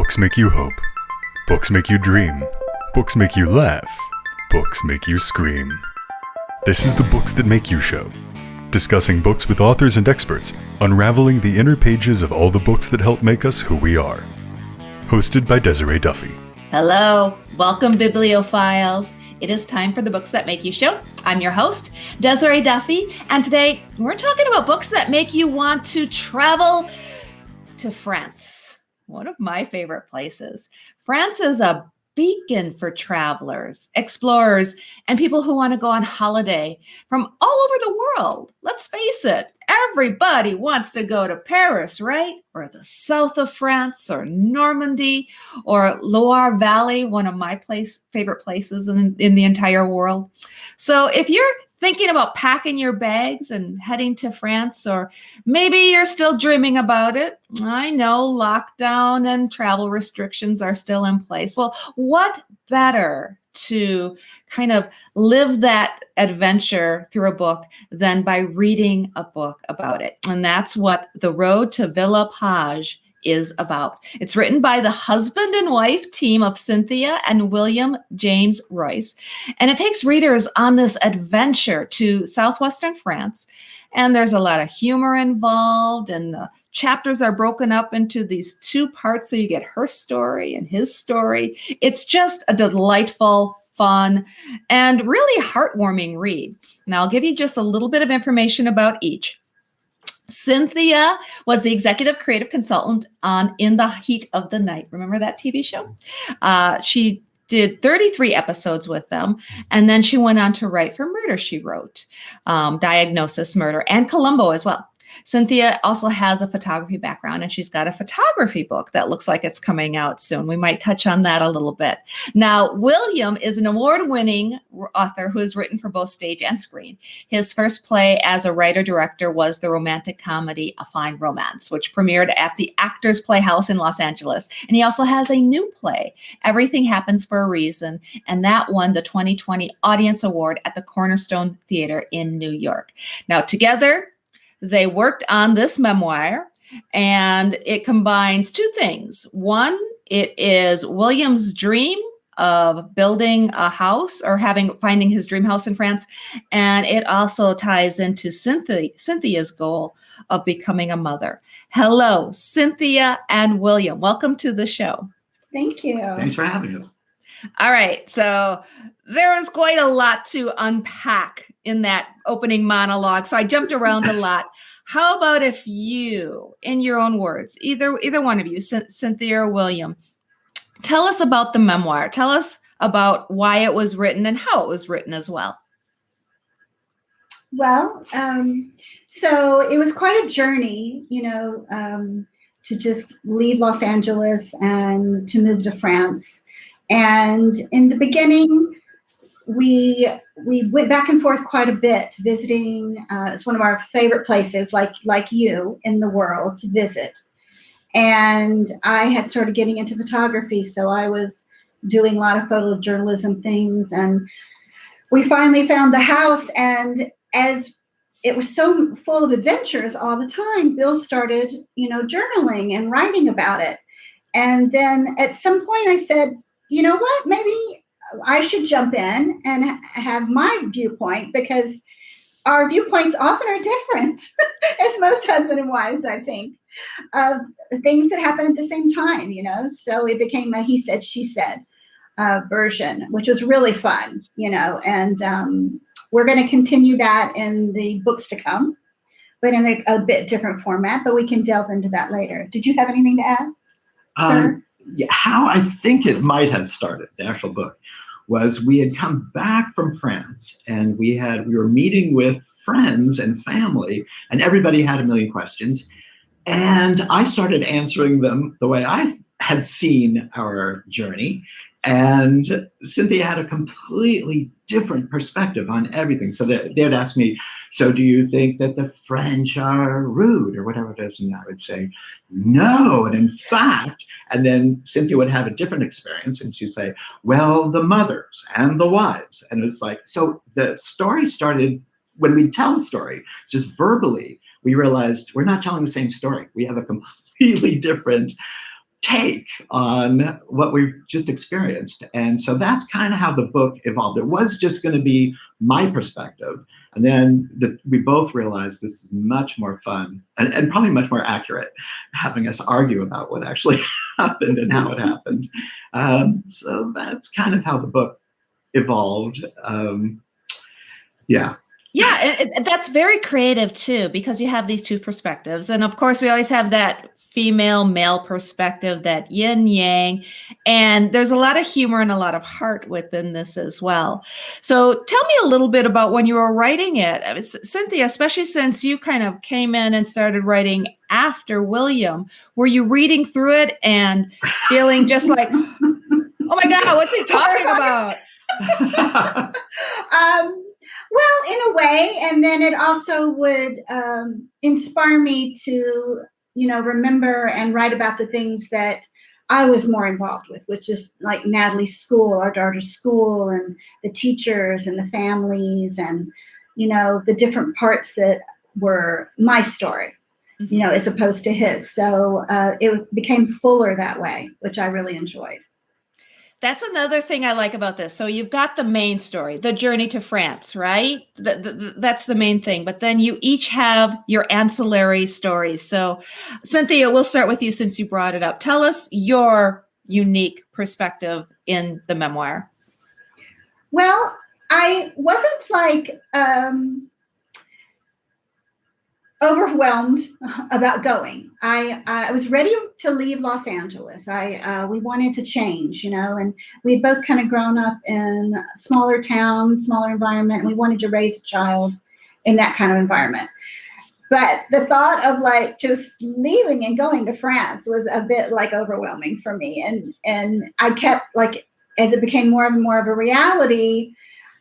Books make you hope. Books make you dream. Books make you laugh. Books make you scream. This is the Books That Make You show. Discussing books with authors and experts, unraveling the inner pages of all the books that help make us who we are. Hosted by Desiree Duffy. Hello, welcome bibliophiles. It is time for the Books That Make You show. I'm your host, Desiree Duffy, and today we're talking about books that make you want to travel to France, one of my favorite places. France is a beacon for travelers, explorers, and people who want to go on holiday from all over the world. Let's face it, everybody wants to go to Paris, right? Or the south of France, or Normandy, or Loire Valley, one of my favorite places in the entire world. So if you're thinking about packing your bags and heading to France, or maybe you're still dreaming about it, I know lockdown and travel restrictions are still in place. Well, what better to kind of live that adventure through a book than by reading a book about it? And that's what The Road to Villa Page is about. It's written by the husband and wife team of Cynthia and William James Royce. And it takes readers on this adventure to Southwestern France. And there's a lot of humor involved, and the chapters are broken up into these two parts. So you get her story and his story. It's just a delightful, fun, and really heartwarming read. Now I'll give you just a little bit of information about each. Cynthia was the executive creative consultant on In the Heat of the Night. Remember that TV show? She did 33 episodes with them, and then she went on to write for Murder, She Wrote, Diagnosis, Murder, and Colombo as well. Cynthia also has a photography background, and she's got a photography book that looks like it's coming out soon. We might touch on that a little bit. Now, William is an award-winning author who has written for both stage and screen. His first play as a writer-director was the romantic comedy A Fine Romance, which premiered at the Actors Playhouse in Los Angeles. And he also has a new play, Everything Happens for a Reason, and that won the 2020 Audience Award at the Cornerstone Theater in New York. Now, together, they worked on this memoir, and it combines two things. One, it is William's dream of building a house or finding his dream house in France. And it also ties into Cynthia's goal of becoming a mother. Hello, Cynthia and William. Welcome to the show. Thank you. Thanks for having us. All right. So there was quite a lot to unpack in that opening monologue. So I jumped around a lot. How about if you, in your own words, either one of you, Cynthia or William, tell us about the memoir. Tell us about why it was written and how it was written as well. Well, so it was quite a journey, to just leave Los Angeles and to move to France. And in the beginning, we went back and forth quite a bit, visiting. It's one of our favorite places, like you, in the world to visit. And I had started getting into photography, so I was doing a lot of photojournalism things. And we finally found the house, and as it was so full of adventures all the time, Bill started, journaling and writing about it. And then at some point I said, you know what, maybe I should jump in and have my viewpoint, because our viewpoints often are different, as most husband and wives, I think, of things that happen at the same time, So it became a he said, she said version, which was really fun, and we're going to continue that in the books to come, but in a bit different format, but we can delve into that later. Did you have anything to add, sir? Yeah, how I think it might have started, the actual book, was we had come back from France, and we were meeting with friends and family, and everybody had a million questions. And I started answering them the way I had seen our journey. And Cynthia had a completely different perspective on everything. So they'd ask me, so do you think that the French are rude or whatever it is? And I would say, no. And in fact, and then Cynthia would have a different experience, and she'd say, well, the mothers and the wives. And it's like, so the story started, when we tell the story, just verbally, we realized we're not telling the same story. We have a completely different take on what we've just experienced. And so that's kind of how the book evolved. It was just going to be my perspective. And then we both realized this is much more fun and probably much more accurate, having us argue about what actually happened and how it happened. So that's kind of how the book evolved. Yeah. Yeah, that's very creative too, because you have these two perspectives. And of course, we always have that female male perspective, that yin yang. And there's a lot of humor and a lot of heart within this as well. So tell me a little bit about when you were writing it. Cynthia, especially since you kind of came in and started writing after William, were you reading through it and feeling just like, oh my God, what's he talking about? Well, in a way, and then it also would inspire me to, remember and write about the things that I was more involved with, which is like Natalie's school, our daughter's school, and the teachers and the families, and the different parts that were my story, as opposed to his. So it became fuller that way, which I really enjoyed. That's another thing I like about this. So you've got the main story, the journey to France, right? That's the main thing. But then you each have your ancillary stories. So Cynthia, we'll start with you since you brought it up. Tell us your unique perspective in the memoir. Well, I wasn't like overwhelmed about going. I was ready to leave Los Angeles. We wanted to change, and we had both kind of grown up in a smaller town, smaller environment, and we wanted to raise a child in that kind of environment. But the thought of like just leaving and going to France was a bit like overwhelming for me. And I kept like, as it became more and more of a reality,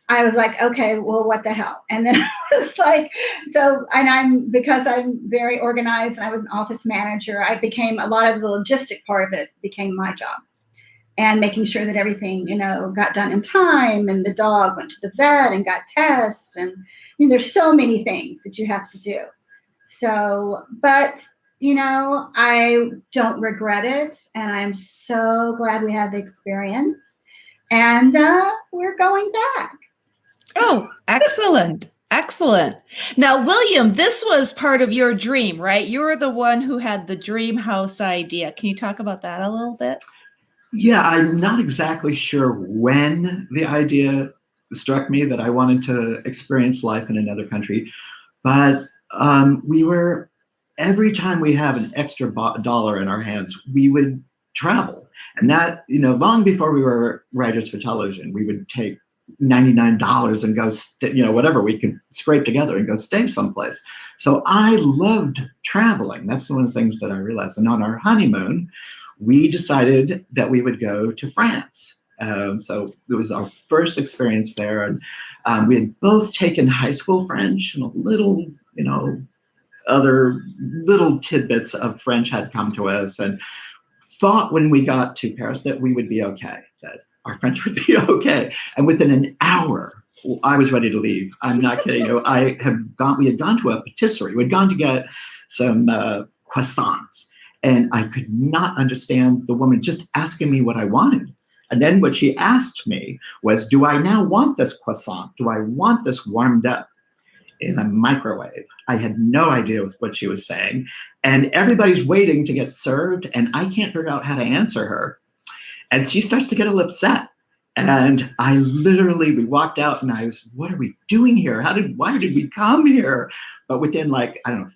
I was like, okay, well, what the hell? And then it's like, because I'm very organized and I was an office manager, I became, a lot of the logistic part of it became my job, and making sure that everything, got done in time, and the dog went to the vet and got tests. And there's so many things that you have to do. So, but, I don't regret it. And I'm so glad we had the experience, and we're going back. Oh, excellent. Excellent. Now, William, this was part of your dream, right? You were the one who had the dream house idea. Can you talk about that a little bit? Yeah, I'm not exactly sure when the idea struck me that I wanted to experience life in another country, but every time we have an extra dollar in our hands, we would travel. And that, long before we were writers for television, we would take $99 and go, whatever we could scrape together and go stay someplace. So I loved traveling. That's one of the things that I realized. And on our honeymoon, we decided that we would go to France. So it was our first experience there. And we had both taken high school French, and a little, other little tidbits of French had come to us, and thought when we got to Paris that we would be okay, that our French would be okay. And within an hour, I was ready to leave. I'm not kidding you. We had gone to a patisserie. We'd gone to get some croissants, and I could not understand the woman just asking me what I wanted. And then what she asked me was, do I now want this croissant? Do I want this warmed up in a microwave? I had no idea what she was saying. And everybody's waiting to get served, and I can't figure out how to answer her. And she starts to get a little upset. And we walked out, and I was, what are we doing here? Why did we come here? But within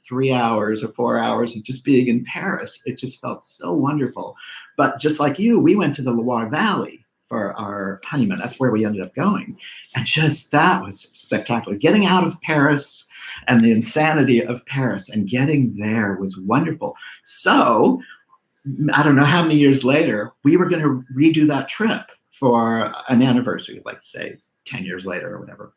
3 hours or 4 hours of just being in Paris, it just felt so wonderful. But just like you, we went to the Loire Valley for our honeymoon. That's where we ended up going. And that was spectacular. Getting out of Paris and the insanity of Paris and getting there was wonderful. So I don't know how many years later, we were going to redo that trip for an anniversary, like say 10 years later or whatever.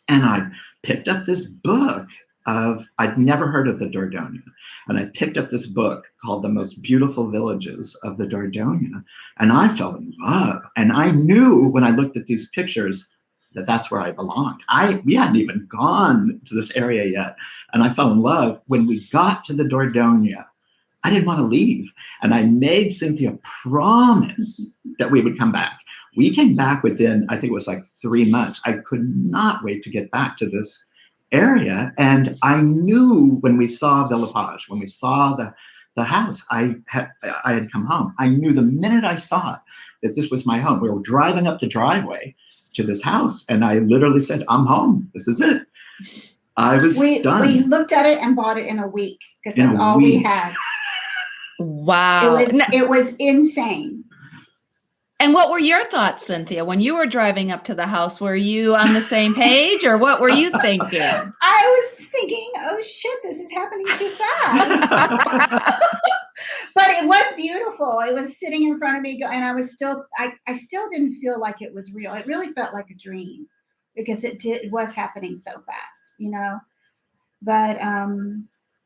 And I picked up this book I'd never heard of the Dordogne. And I picked up this book called The Most Beautiful Villages of the Dordogne. And I fell in love. And I knew when I looked at these pictures that that's where I belonged. We hadn't even gone to this area yet. And I fell in love. When we got to the Dordogne, I didn't want to leave. And I made Cynthia promise that we would come back. We came back within, I think it was like 3 months. I could not wait to get back to this area. And I knew when we saw Villa Page, when we saw the house, I had come home. I knew the minute I saw it that this was my home. We were driving up the driveway to this house, and I literally said, I'm home. This is it. I was stunned. We looked at it and bought it in a week because that's all we had. Wow. It was insane. And what were your thoughts, Cynthia, when you were driving up to the house? Were you on the same page, or what were you thinking? I was thinking, oh shit, this is happening too fast. But it was beautiful. It was sitting in front of me, and I was still, I still didn't feel like it was real. It really felt like a dream because it was happening so fast, you know. But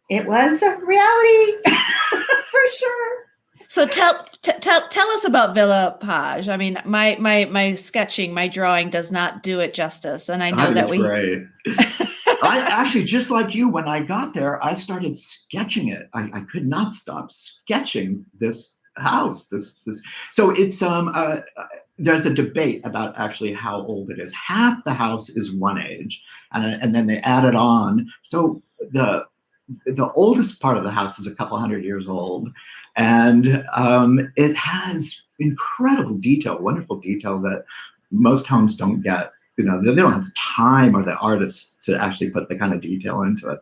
it was a reality for sure. So tell us about Villa Page. I mean, my sketching, my drawing does not do it justice, and I know that we. Great. I actually, just like you, when I got there, I started sketching it. I could not stop sketching this house. This. So it's there's a debate about actually how old it is. Half the house is one age, and then they added on. So the oldest part of the house is a couple hundred years old. And it has incredible detail, wonderful detail that most homes don't get. You know, they don't have the time or the artists to actually put the kind of detail into it.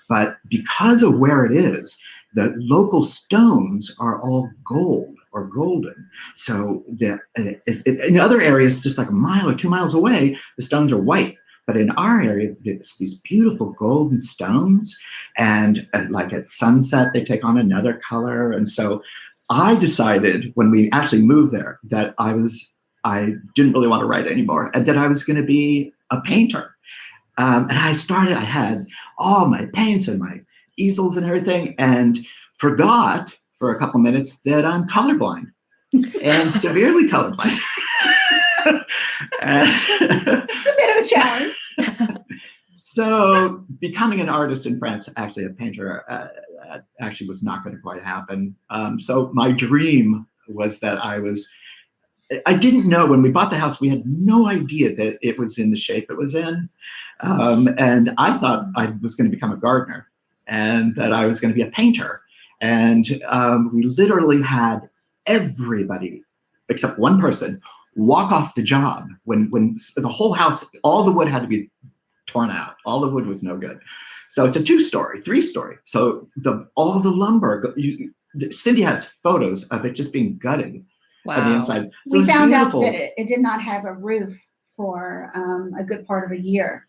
But because of where it is, the local stones are all gold or golden. So in other areas, just like a mile or 2 miles away, the stones are white. But in our area, it's these beautiful golden stones, and like at sunset, they take on another color. And so I decided when we actually moved there that I didn't really want to write anymore, and that I was going to be a painter. And I had all my paints and my easels and everything, and forgot for a couple minutes that I'm colorblind and severely colorblind. It's a bit of a challenge. So becoming an artist in France, actually a painter, actually was not going to quite happen. So my dream was that I didn't know when we bought the house, we had no idea that it was in the shape it was in. And I thought I was going to become a gardener and that I was going to be a painter. And we literally had everybody except one person walk off the job when the whole house, all the wood had to be torn out. All the wood was no good. So it's a 2-story, 3-story. So all the lumber, Cynthia has photos of it just being gutted on the inside. So we found out that it did not have a roof for a good part of a year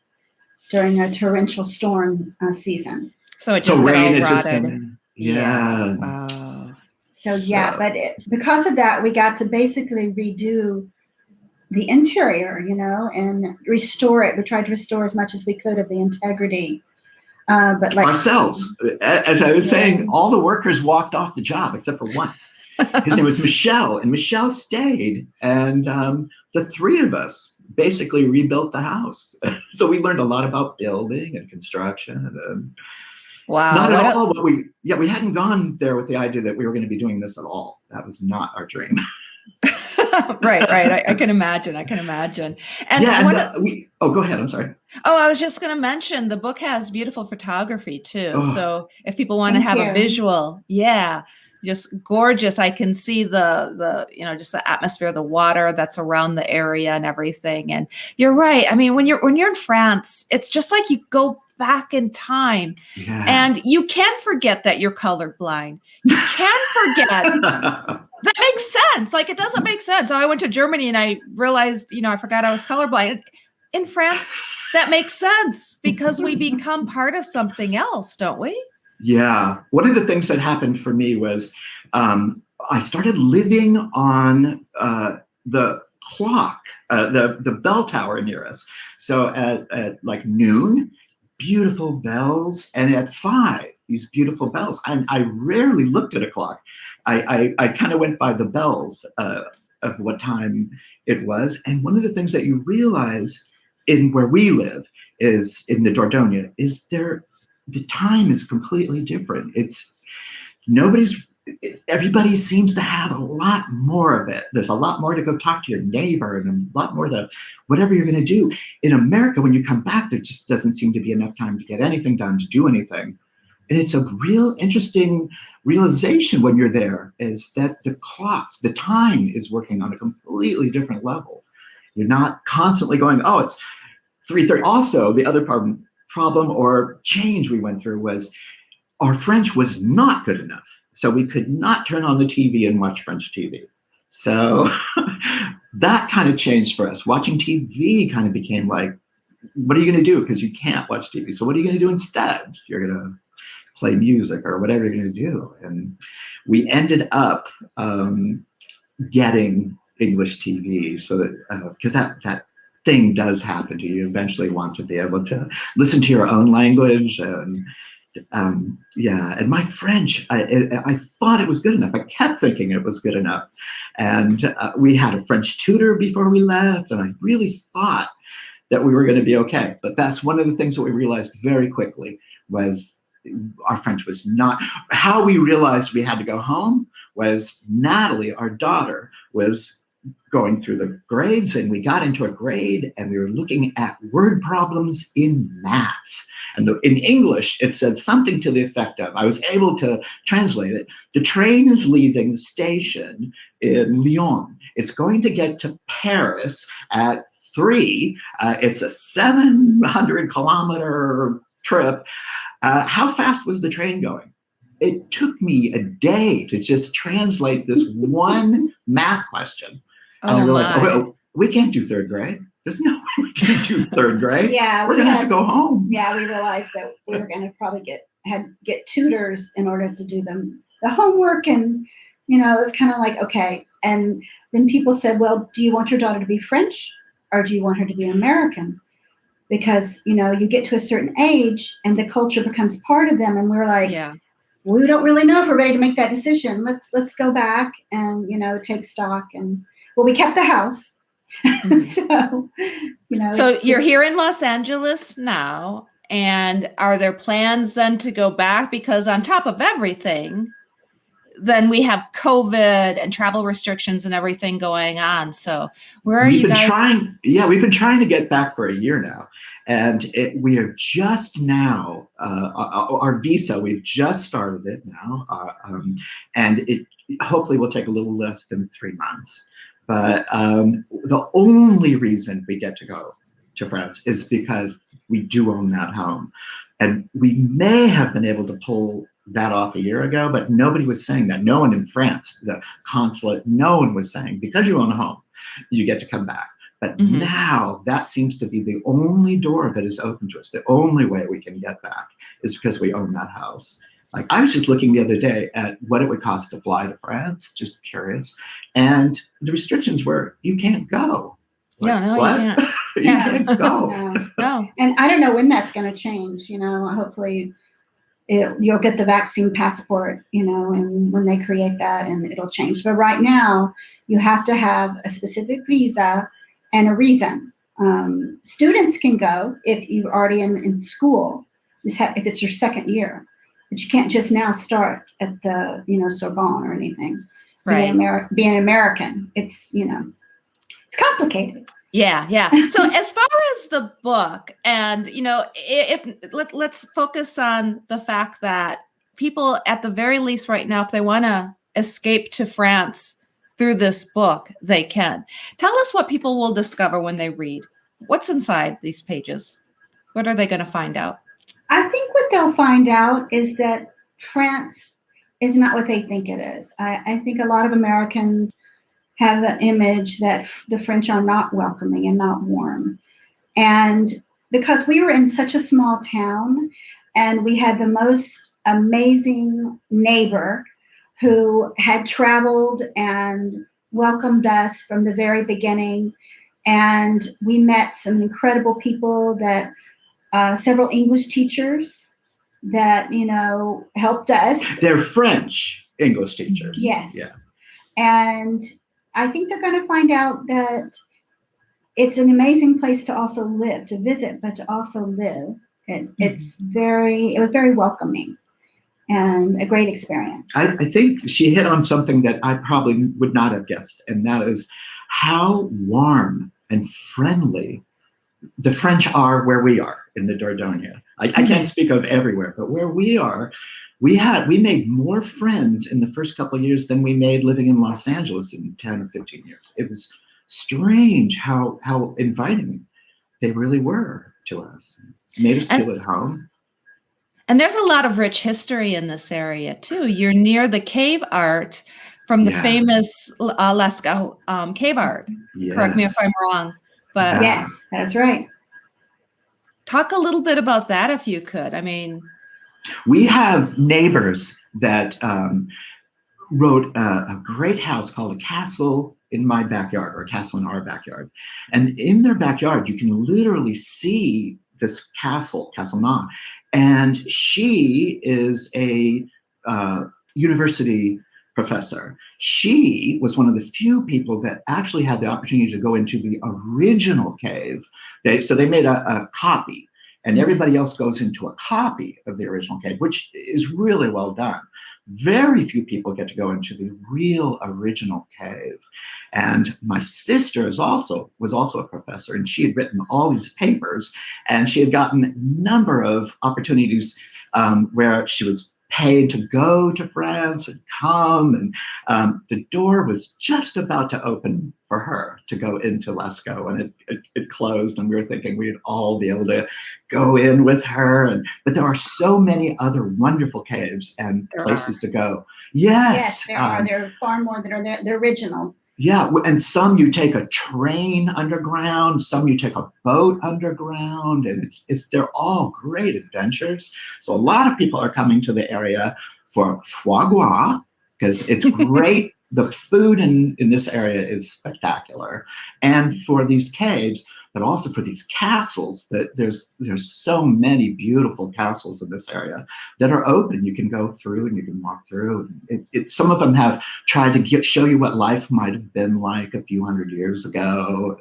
during a torrential storm season. So it just got all rotted. Yeah. Wow. So but because of that, we got to basically redo the interior, you know, and restore it. We tried to restore as much as we could of the integrity. But like ourselves, as I was saying, all the workers walked off the job except for one. His name was Michelle, and Michelle stayed, and the three of us basically rebuilt the house. So we learned a lot about building and construction. And, wow. Not at all, but we hadn't gone there with the idea that we were going to be doing this at all. That was not our dream. Right. I can imagine. And go ahead. I'm sorry. Oh, I was just going to mention the book has beautiful photography too. Oh. So if people want to have a visual, just gorgeous. I can see the just the atmosphere, the water that's around the area and everything. And you're right. I mean, when you're in France, it's just like you go back in time, and you can't forget that you're colorblind. You can't forget. That makes sense. Like, it doesn't make sense. So I went to Germany and I realized, I forgot I was colorblind. In France, that makes sense because we become part of something else, don't we? Yeah. One of the things that happened for me was I started living on the clock, the bell tower near us. So at like noon, beautiful bells, and at 5, these beautiful bells. And I rarely looked at a clock. I kind of went by the bells of what time it was. And one of the things that you realize in where we live is in the Dordogne is the time is completely different. everybody seems to have a lot more of it. There's a lot more to go talk to your neighbor and a lot more to whatever you're going to do. In America, when you come back, there just doesn't seem to be enough time to get anything done, to do anything. And it's a real interesting realization when you're there, is that the time is working on a completely different level. You're not constantly going, oh, it's 3:30. Also, the other problem or change we went through was our French was not good enough. So we could not turn on the TV and watch French TV. So that kind of changed for us. Watching TV kind of became like, what are you going to do? Because you can't watch TV. So what are you going to do instead? You're going to play music or whatever you're going to do. And we ended up getting English TV, so that because that thing does happen to you. You eventually want to be able to listen to your own language. And and my French, I thought it was good enough. I kept thinking it was good enough. And we had a French tutor before we left, and I really thought that we were going to be okay. But that's one of the things that we realized very quickly, was our French was not. How we realized we had to go home was Natalie, our daughter, was going through the grades, and we got into a grade and we were looking at word problems in math. And in English, it said something to the effect of, I was able to translate it, the train is leaving the station in Lyon. It's going to get to Paris at 3. It's a 700-kilometer trip. How fast was the train going? It took me a day to just translate this one math question. And I realized, we can't do 3rd grade. There's no way we can do 3rd grade. Yeah, we're going to have to go home. Yeah, we realized that we were going to probably get tutors in order to do the homework. And, it was kind of like, okay. And then people said, well, do you want your daughter to be French or do you want her to be American? Because, you get to a certain age and the culture becomes part of them. And we're like, we don't really know if we're ready to make that decision. Let's go back and, take stock. And we kept the house. So, So you're here in Los Angeles now, and are there plans then to go back? Because on top of everything, then we have COVID and travel restrictions and everything going on. So where are you guys? We've been trying to get back for a year now. And we are just now, our visa, we've just started it now. And it hopefully will take a little less than 3 months. But the only reason we get to go to France is because we do own that home. And we may have been able to pull that off a year ago, but nobody was saying that. No one in France, the consulate, no one was saying, because you own a home, you get to come back. But now that seems to be the only door that is open to us. The only way we can get back is because we own that house. Like, I was just looking the other day at what it would cost to fly to France, just curious. And the restrictions were, you can't go. Like, you can't. You can't go. No. And I don't know when that's going to change. Hopefully you'll get the vaccine passport, and when they create that, and it'll change. But right now, you have to have a specific visa and a reason. Students can go if you're already in school, if it's your 2nd year. But you can't just now start at the, Sorbonne or anything. Right. Being American, it's it's complicated. Yeah. So as far as the book, and let's focus on the fact that people, at the very least right now, if they want to escape to France through this book, they can. Tell us what people will discover when they read. What's inside these pages? What are they going to find out? I think what they'll find out is that France is not what they think it is. I think a lot of Americans have an image that the French are not welcoming and not warm. And because we were in such a small town and we had the most amazing neighbor who had traveled and welcomed us from the very beginning. And we met some incredible people that several English teachers that, helped us. They're French English teachers. Yes. Yeah. And I think they're going to find out that it's an amazing place to also to visit, but to also live. It was very welcoming. and a great experience. I think she hit on something that I probably would not have guessed, and that is how warm and friendly the French are where we are in the Dordogne. I can't speak of everywhere, but where we are, we made more friends in the first couple of years than we made living in Los Angeles in 10 or 15 years. It was strange how inviting they really were to us. Made us feel at home. And there's a lot of rich history in this area too. You're near the cave art from the famous Lascaux cave art. Yes. Correct me if I'm wrong. But yes, that's right. Talk a little bit about that if you could. I mean, we have neighbors that wrote a great house called a castle in my backyard, or a castle in our backyard. And in their backyard, you can literally see this castle, Castle Ma. And she is a university professor. She was one of the few people that actually had the opportunity to go into the original cave. So they made a copy, and everybody else goes into a copy of the original cave, which is really well done. Very few people get to go into the real original cave. And my sister was also a professor, and she had written all these papers, and she had gotten a number of opportunities where she was paid to go to France and come, and the door was just about to open for her to go into Lascaux, and it closed, and we were thinking we'd all be able to go in with her, but there are so many other wonderful caves and places to go. Yes, there are. There are far more that are the original. Yeah, and some you take a train underground, some you take a boat underground, and they're all great adventures. So a lot of people are coming to the area for foie gras, because it's great. The food in this area is spectacular, and for these caves, but also for these castles. That there's so many beautiful castles in this area that are open. You can go through and you can walk through. Some of them have tried to show you what life might have been like a few hundred years ago.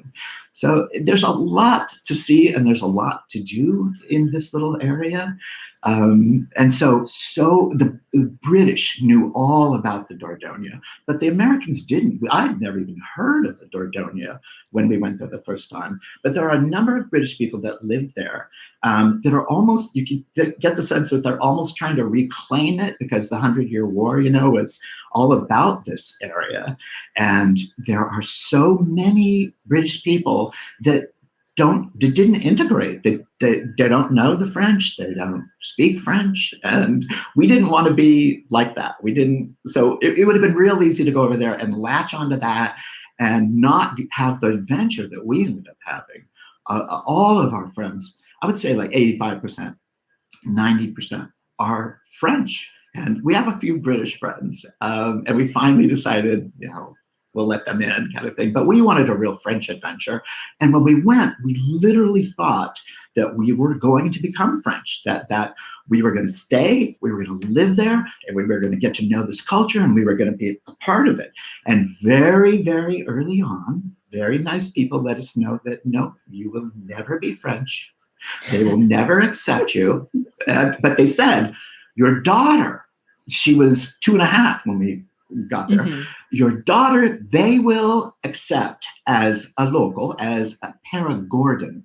So there's a lot to see, and there's a lot to do in this little area. And so the British knew all about the Dordogne, but the Americans didn't. I'd never even heard of the Dordogne when we went there the first time. But there are a number of British people that live there that are almost, you can get the sense that they're almost trying to reclaim it, because the 100-Year War, was all about this area. And there are so many British people that didn't integrate. They don't know the French. They don't speak French, and we didn't want to be like that. We didn't. So it would have been real easy to go over there and latch onto that, and not have the adventure that we ended up having. All of our friends, I would say like 85%, 90% are French, and we have a few British friends. And we finally decided, we'll let them in, kind of thing. But we wanted a real French adventure. And when we went, we literally thought that we were going to become French, that we were going to stay, we were going to live there, and we were going to get to know this culture, and we were going to be a part of it. And very, very early on, very nice people let us know that, no, you will never be French. They will never accept you. But they said, your daughter, she was 2.5 when we got there. Mm-hmm. Your daughter, they will accept as a local, as a Perigordin,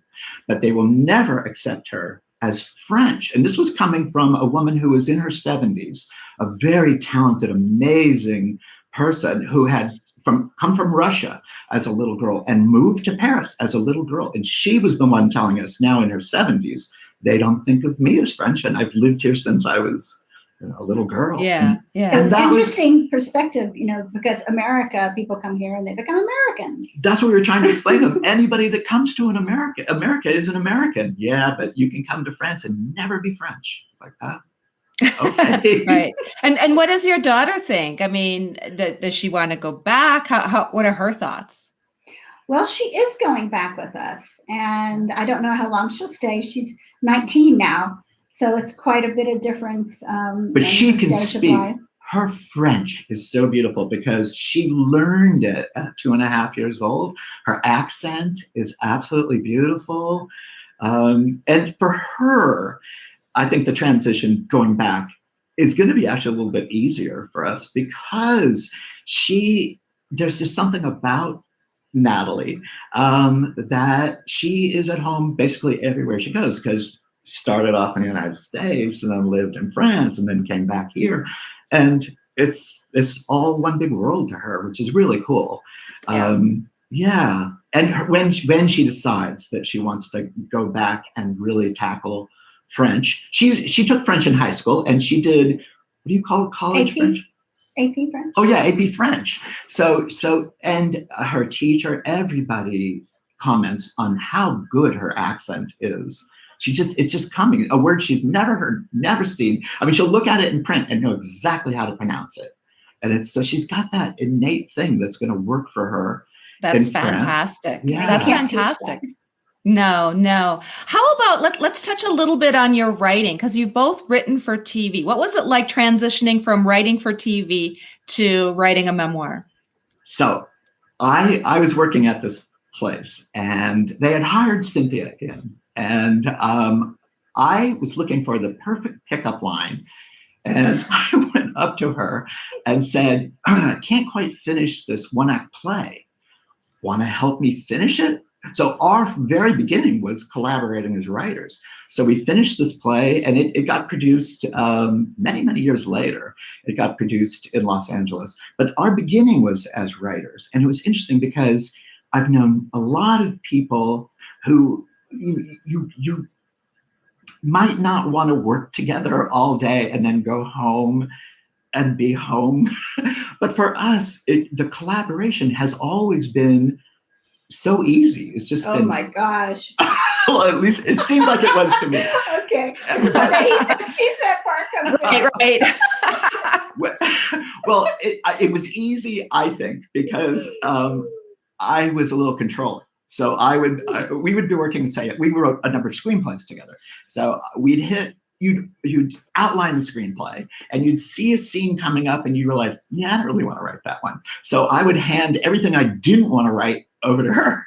but they will never accept her as French. And this was coming from a woman who was in her 70s, a very talented, amazing person who had come from Russia as a little girl and moved to Paris as a little girl. And she was the one telling us, now in her 70s, they don't think of me as French, and I've lived here since I was a little girl. Yeah. It was an interesting perspective, because people come here and they become Americans. That's what we were trying to explain to them. Anybody that comes to America is an American. Yeah, but you can come to France and never be French. It's like, okay. Right. And what does your daughter think? I mean, does she want to go back? What are her thoughts? Well, she is going back with us, and I don't know how long she'll stay. She's 19 now. So it's quite a bit of difference. But she can speak. Her French is so beautiful because she learned it at 2.5 years old. Her accent is absolutely beautiful. And for her, I think the transition going back it's going to be actually a little bit easier for us because there's just something about Natalie that she is at home basically everywhere she goes, because started off in the United States and then lived in France and then came back here. And it's all one big world to her, which is really cool. Yeah. And when she decides that she wants to go back and really tackle French, she took French in high school, and she did, what do you call it, college AP. French? AP French. Oh yeah, AP French. So and her teacher, everybody comments on how good her accent is. It's just coming, a word she's never heard, never seen. I mean, she'll look at it in print and know exactly how to pronounce it. And so she's got that innate thing that's going to work for her. That's fantastic. Yeah. That's fantastic. No. How about let's touch a little bit on your writing, because you've both written for TV. What was it like transitioning from writing for TV to writing a memoir? So I was working at this place, and they had hired Cynthia in, and I was looking for the perfect pickup line. And I went up to her and said, I can't quite finish this one-act play. Want to help me finish it? So our very beginning was collaborating as writers. So we finished this play, and it got produced many, many years later. It got produced in Los Angeles. But our beginning was as writers. And it was interesting because I've known a lot of people who you might not want to work together all day and then go home and be home. But for us, the collaboration has always been so easy. It's just been, my gosh. well, at least it seemed like it was to me. Okay. So she said park. Well, it was easy, I think, because I was a little controlling. So we would be working, say, we wrote a number of screenplays together. So you'd outline the screenplay, and you'd see a scene coming up, and you realize, yeah, I don't really want to write that one. So I would hand everything I didn't want to write over to her.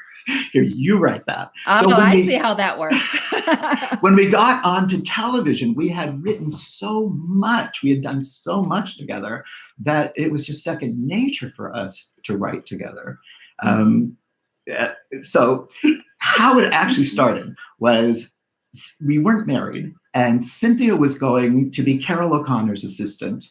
Here, you write that. Oh, so I see how that works. When we got onto television, we had written so much, we had done so much together that it was just second nature for us to write together. So how it actually started was we weren't married, and Cynthia was going to be Carol O'Connor's assistant,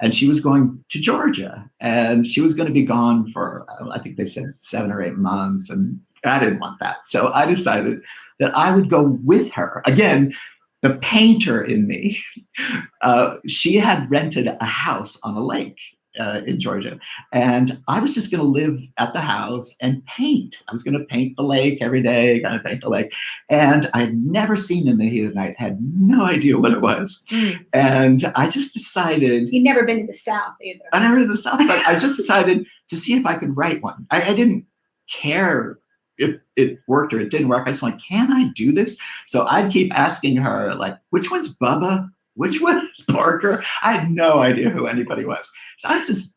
and she was going to Georgia, and she was going to be gone for, I think they said 7 or 8 months, and I didn't want that. So I decided that I would go with her. Again, the painter in me, she had rented a house on a lake in Georgia. And I was just going to live at the house and paint. I was going to paint the lake every day, kind of paint the lake. And I'd never seen In the Heat of the Night, had no idea what it was. And I just decided. You'd never been to the South either. I never been to the South, but I just decided to see if I could write one. I didn't care if it worked or it didn't work. I was like, can I do this? So I'd keep asking her, like, which one's Bubba? Which one is Parker? I had no idea who anybody was. So I was just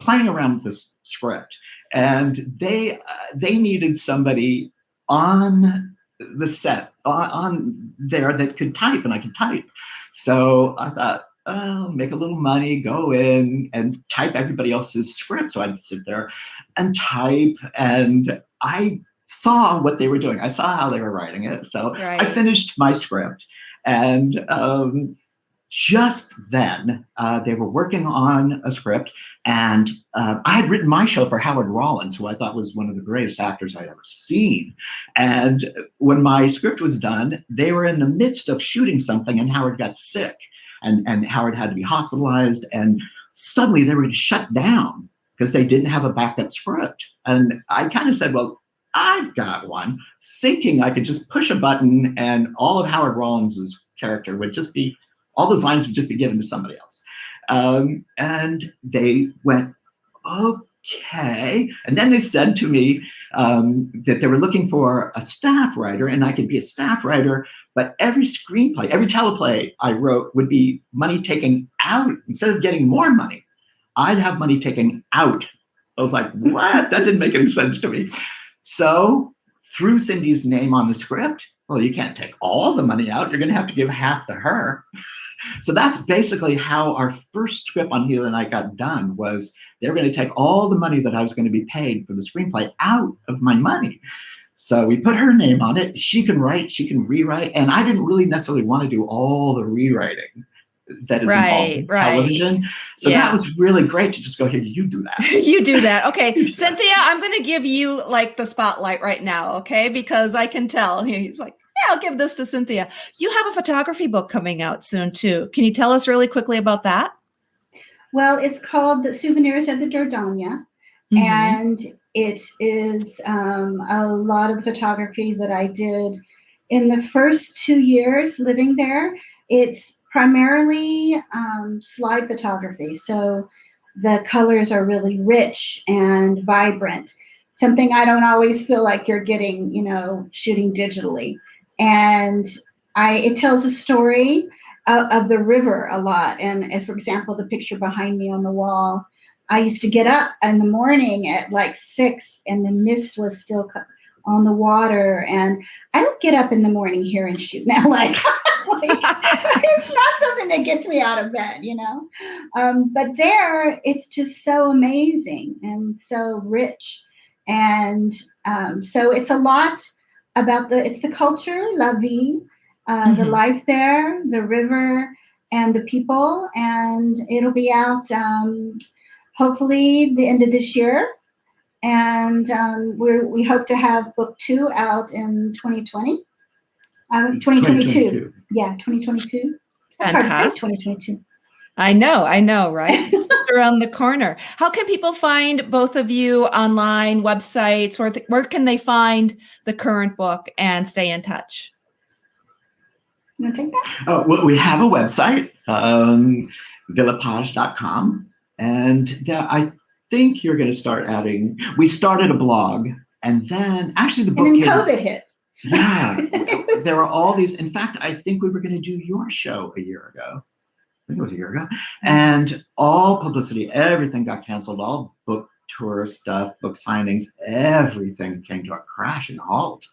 playing around with this script, and they needed somebody on the set, on there that could type, and I could type. So I thought, oh, make a little money, go in and type everybody else's script. So I'd sit there and type, and I saw what they were doing. I saw how they were writing it. So I finished my script. And just then, they were working on a script, and I had written my show for Howard Rollins, who I thought was one of the greatest actors I'd ever seen. And when my script was done, they were in the midst of shooting something, and Howard got sick, and Howard had to be hospitalized, and suddenly they were going to shut down because they didn't have a backup script. And I kind of said, well, I've got one, thinking I could just push a button and all of Howard Rollins' character would just be, all those lines would just be given to somebody else. And they went, okay. And then they said to me that they were looking for a staff writer, and I could be a staff writer, but every screenplay, every teleplay I wrote would be money taken out. Instead of getting more money, I'd have money taken out. I was like, what? That didn't make any sense to me. So threw Cindy's name on the script. Well, you can't take all the money out. You're going to have to give half to her. So that's basically how our first script on Healer and I got done. Was they're going to take all the money that I was going to be paid for the screenplay out of my money. So we put her name on it. She can write, she can rewrite. And I didn't really necessarily want to do all the rewriting that is involved in television. So that was really great to just go, here, you do that. You do that. Okay. Cynthia, I'm going to give you like the spotlight right now. Okay. Because I can tell he's like, yeah, I'll give this to Cynthia. You have a photography book coming out soon too. Can you tell us really quickly about that? Well, it's called The Souvenirs of the Dordogne. Mm-hmm. And it is a lot of photography that I did in the first 2 years living there. It's primarily slide photography. So the colors are really rich and vibrant, something I don't always feel like you're getting, shooting digitally. And it tells a story of the river a lot. And as, for example, the picture behind me on the wall, I used to get up in the morning at like 6 and the mist was still on the water. And I don't get up in the morning here and shoot now. It's not something that gets me out of bed, but there it's just so amazing and so rich. And so it's a lot about it's the culture, la vie, the life there, the river and the people. And it'll be out hopefully the end of this year. And we hope to have book 2 out in 2020. 2022. Yeah, 2022. It's hard to say 2022. I know, right? It's just around the corner. How can people find both of you online, websites? Where can they find the current book and stay in touch? You want to take that? Oh, well, we have a website, villapage.com. And I think you're going to start adding, we started a blog and then actually the book and then COVID hit. Yeah, there were all these. In fact, I think we were going to do your show a year ago. I think it was a year ago. And all publicity, everything got canceled. All book tour stuff, book signings, everything came to a crashing halt.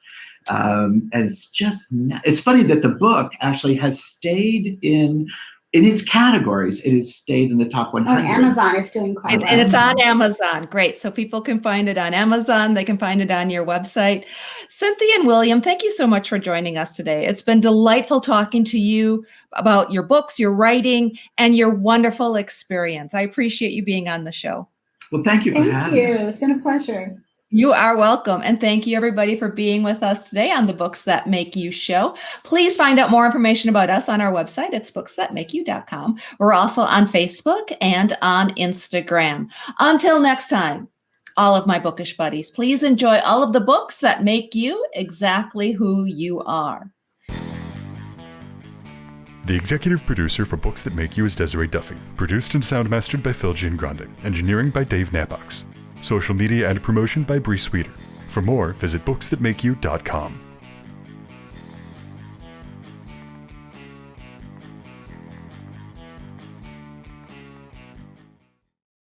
And it's funny that the book actually has stayed in its categories. It has stayed in the top 100. Oh, Amazon is doing quite well. And it's on Amazon. Great. So people can find it on Amazon. They can find it on your website. Cynthia and William, thank you so much for joining us today. It's been delightful talking to you about your books, your writing, and your wonderful experience. I appreciate you being on the show. Well, thank you for having us. It's been a pleasure. You are welcome. And thank you, everybody, for being with us today on the Books That Make You show. Please find out more information about us on our website. It's booksthatmakeyou.com. We're also on Facebook and on Instagram. Until next time, all of my bookish buddies, please enjoy all of the books that make you exactly who you are. The executive producer for Books That Make You is Desiree Duffy. Produced and sound mastered by Phil Giangrande. Engineering by Dave Nabox. Social media and promotion by Bree Sweeter. For more, visit booksthatmakeyou.com.